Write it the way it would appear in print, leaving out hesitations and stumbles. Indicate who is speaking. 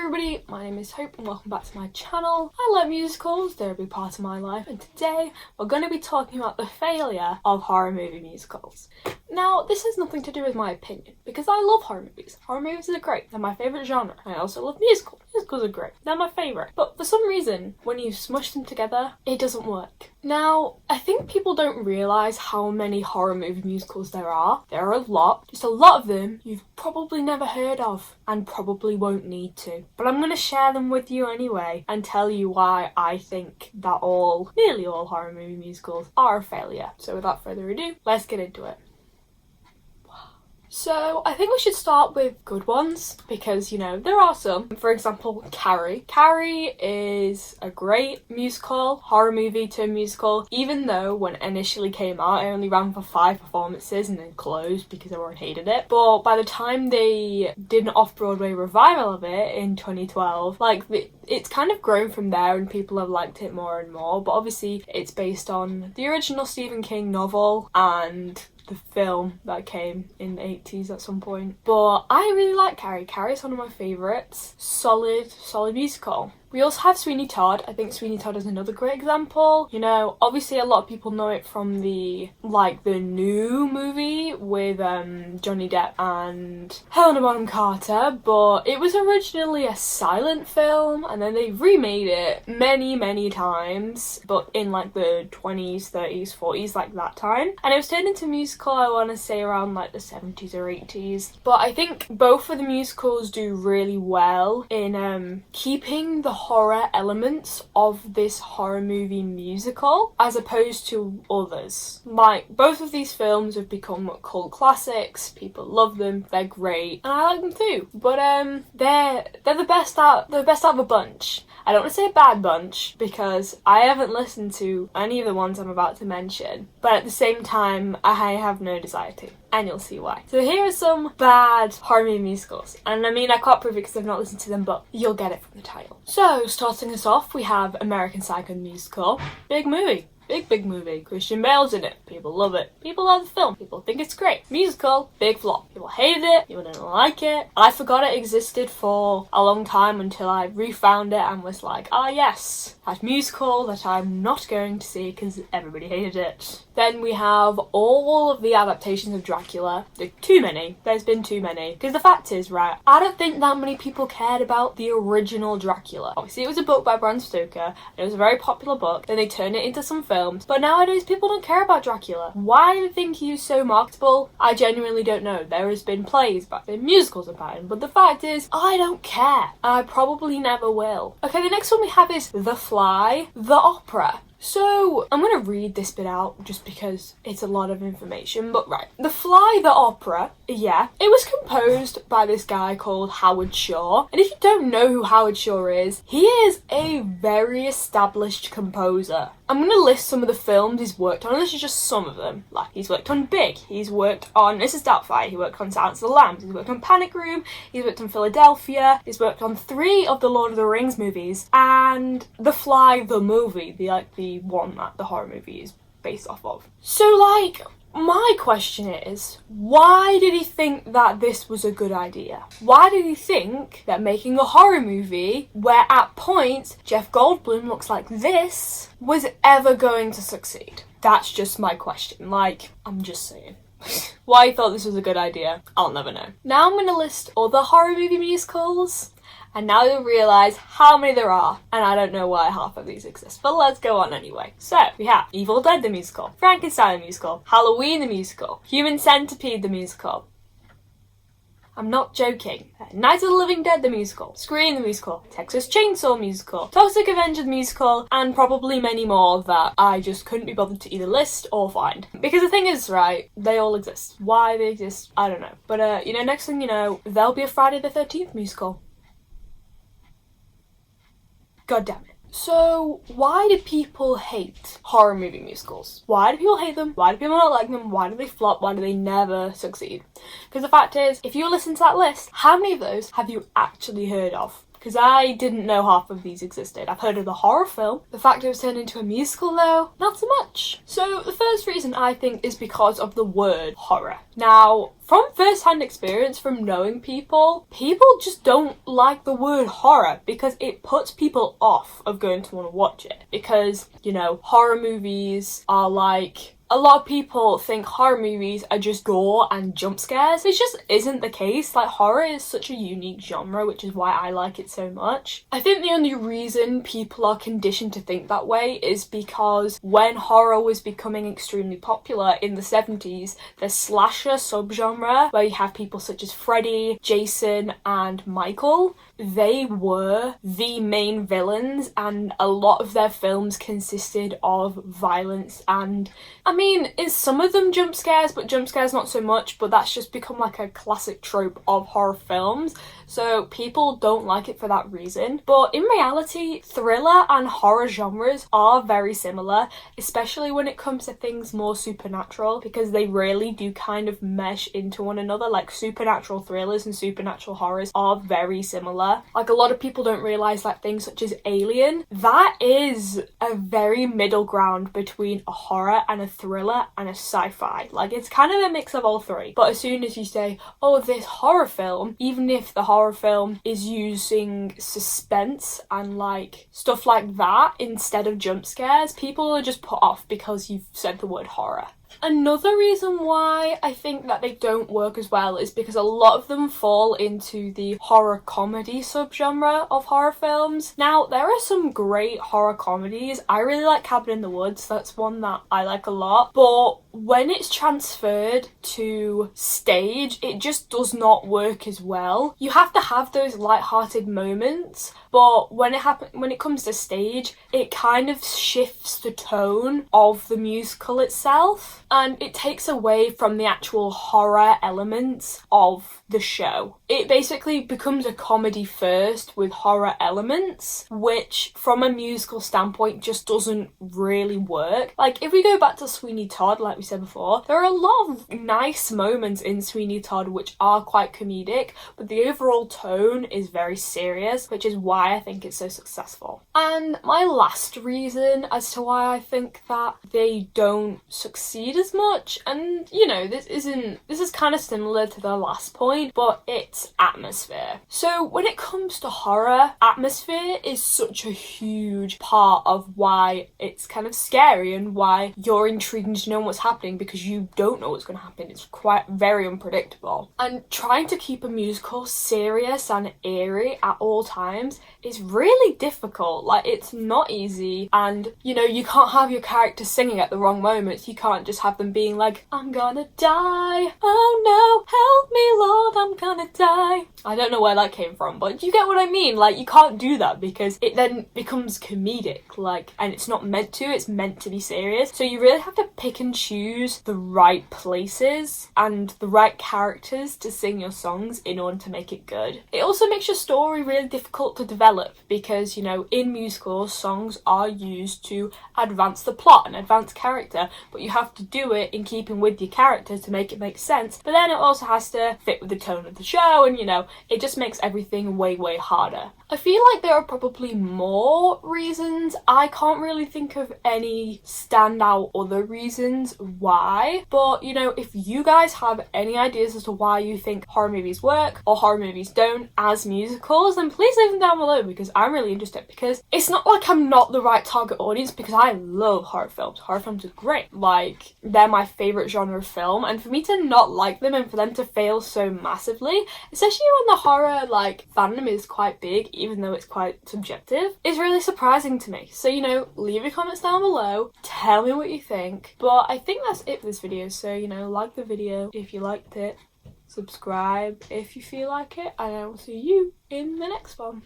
Speaker 1: everybody, my name is Hope and welcome back to my channel. I love musicals, they're a big part of my life, and today we're going to be talking about the failure of horror movie musicals. Now, this has nothing to do with my opinion, because I love horror movies. Horror movies are great, they're my favourite genre. I also love musicals. Musicals are great, they're my favourite. But for some reason, when you smush them together, it doesn't work. Now, I think people don't realise how many horror movie musicals there are. There are a lot. Just a lot of them you've probably never heard of and probably won't need to. But I'm going to share them with you anyway and tell you why I think that nearly all horror movie musicals are a failure. So without further ado, let's get into it. So, I think we should start with good ones, because, there are some. For example, Carrie. Carrie is a great musical, horror movie to musical, even though when it initially came out, it only ran for 5 performances and then closed because everyone hated it. But by the time they did an off-Broadway revival of it in 2012, it's kind of grown from there and people have liked it more and more. But obviously, it's based on the original Stephen King novel and the film that came in the 80s at some point. But I really like Carrie. Carrie's one of my favourites. Solid musical. We also have Sweeney Todd. I think Sweeney Todd is another great example. Obviously a lot of people know it from the new movie with Johnny Depp and Helena Bonham Carter, but it was originally a silent film and then they remade it many times, but in the 20s, 30s, 40s, that time. And it was turned into a musical, I want to say around the 70s or 80s. But I think both of the musicals do really well in keeping the horror elements of this horror movie musical as opposed to others. Both of these films have become cult classics, people love them, they're great, and I like them too. But they're the best out of a bunch. I don't want to say a bad bunch because I haven't listened to any of the ones I'm about to mention, but at the same time I have no desire to, and you'll see why. So here are some bad horror movie musicals, and I can't prove it because I've not listened to them, but you'll get it from the title. So starting us off, we have American Psycho musical. Big movie. Big movie. Christian Bale's in it. People love it. People love the film. People think it's great. Musical, big flop. People hated it. People didn't like it. I forgot it existed for a long time until I refound it and was like, yes, that musical that I'm not going to see because everybody hated it. Then we have all of the adaptations of Dracula. There are too many. There's been too many. Because the fact is, right, I don't think that many people cared about the original Dracula. Obviously, it was a book by Bram Stoker. It was a very popular book. Then they turned it into some films. But nowadays, people don't care about Dracula. Why do they think he was so marketable? I genuinely don't know. There has been plays about him, musicals about him. But the fact is, I don't care. I probably never will. Okay, the next one we have is The Fly, the opera. So, I'm going to read this bit out just because it's a lot of information, but right. The Fly, the opera, it was composed by this guy called Howard Shore. And if you don't know who Howard Shore is, he is a very established composer. I'm going to list some of the films he's worked on, and this is just some of them. He's worked on Big, he's worked on Mrs. Doubtfire, he worked on Silence of the Lambs, he's worked on Panic Room, he's worked on Philadelphia, he's worked on 3 of the Lord of the Rings movies, and The Fly, the movie, the one that the horror movie is based off of. So, my question is, why did he think that this was a good idea? Why did he think that making a horror movie where at points Jeff Goldblum looks like this was ever going to succeed? That's just my question. I'm just saying. Why he thought this was a good idea, I'll never know. Now I'm going to list other horror movie musicals, and now you'll realise how many there are, and I don't know why half of these exist, but let's go on anyway. So, we have Evil Dead the musical, Frankenstein the musical, Halloween the musical, Human Centipede the musical. I'm not joking. Night of the Living Dead the musical, Scream the musical, Texas Chainsaw musical, Toxic Avenger the musical, and probably many more that I just couldn't be bothered to either list or find. Because the thing is, right, they all exist. Why they exist, I don't know. But, next thing you know, there'll be a Friday the 13th musical. God damn it. So, why do people hate horror movie musicals? Why do people hate them? Why do people not like them? Why do they flop? Why do they never succeed? Because the fact is, if you listen to that list, how many of those have you actually heard of? because I didn't know half of these existed. I've heard of the horror film. The fact it was turned into a musical though, not so much. So the first reason I think is because of the word horror. Now, from first-hand experience, from knowing people just don't like the word horror because it puts people off of going to want to watch it. Because, you know, horror movies are like... A lot of people think horror movies are just gore and jump scares. It just isn't the case. Like, horror is such a unique genre, which is why I like it so much. I think the only reason people are conditioned to think that way is because when horror was becoming extremely popular in the 70s, the slasher subgenre, where you have people such as Freddy, Jason, and Michael, they were the main villains, and a lot of their films consisted of violence and, I mean, in some of them jump scares, but jump scares not so much, but that's just become like a classic trope of horror films, so people don't like it for that reason. But in reality, thriller and horror genres are very similar, especially when it comes to things more supernatural, because they really do kind of mesh into one another. Like, supernatural thrillers and supernatural horrors are very similar. Like, a lot of people don't realise that things such as Alien, that is a very middle ground between a horror and a thriller and a sci-fi. Like, it's kind of a mix of all three. But as soon as you say, oh, this horror film, even if the horror film is using suspense and like stuff like that instead of jump scares, people are just put off because you've said the word horror. Another reason why I think that they don't work as well is because a lot of them fall into the horror comedy subgenre of horror films. Now, there are some great horror comedies. I really like Cabin in the Woods. That's one that I like a lot. But when it's transferred to stage, it just does not work as well. You have to have those light-hearted moments, but when it comes to stage, it kind of shifts the tone of the musical itself, and it takes away from the actual horror elements of the show. It basically becomes a comedy first with horror elements, which from a musical standpoint just doesn't really work. Like, if we go back to Sweeney Todd, like we said before, there are a lot of nice moments in Sweeney Todd which are quite comedic, but the overall tone is very serious, which is why I think it's so successful. And my last reason as to why I think that they don't succeed as much, and you know, this is kind of similar to the last point, but it's atmosphere. So when it comes to horror, atmosphere is such a huge part of why it's kind of scary and why you're intrigued to know what's happening, because you don't know what's going to happen. It's quite very unpredictable. And trying to keep a musical serious and eerie at all times is really difficult. Like, it's not easy, and you know, you can't have your characters singing at the wrong moments. You can't just have them being like, I'm gonna die, oh no, help me Lord, I'm gonna die. I don't know where that came from, but you get what I mean. Like, you can't do that because it then becomes comedic, like, and it's not meant to, it's meant to be serious. So you really have to pick and choose the right places and the right characters to sing your songs in order to make it good. It also makes your story really difficult to develop because, you know, in musicals, songs are used to advance the plot and advance character, but you have to do it in keeping with your character to make it make sense, but then it also has to fit with the tone of the show, and you know, it just makes everything way harder. I feel like there are probably more reasons. I can't really think of any standout other reasons why, but you know, if you guys have any ideas as to why you think horror movies work or horror movies don't as musicals, then please leave them down below, because I'm really interested. Because it's not like I'm not the right target audience, because I love horror films. Horror films are great. Like, they're my favourite genre of film, and for me to not like them and for them to fail so massively, especially when the horror like fandom is quite big, even though it's quite subjective, is really surprising to me. So, you know, leave your comments down below, tell me what you think. But I think that's it for this video, so you know, like the video if you liked it, subscribe if you feel like it, and I will see you in the next one.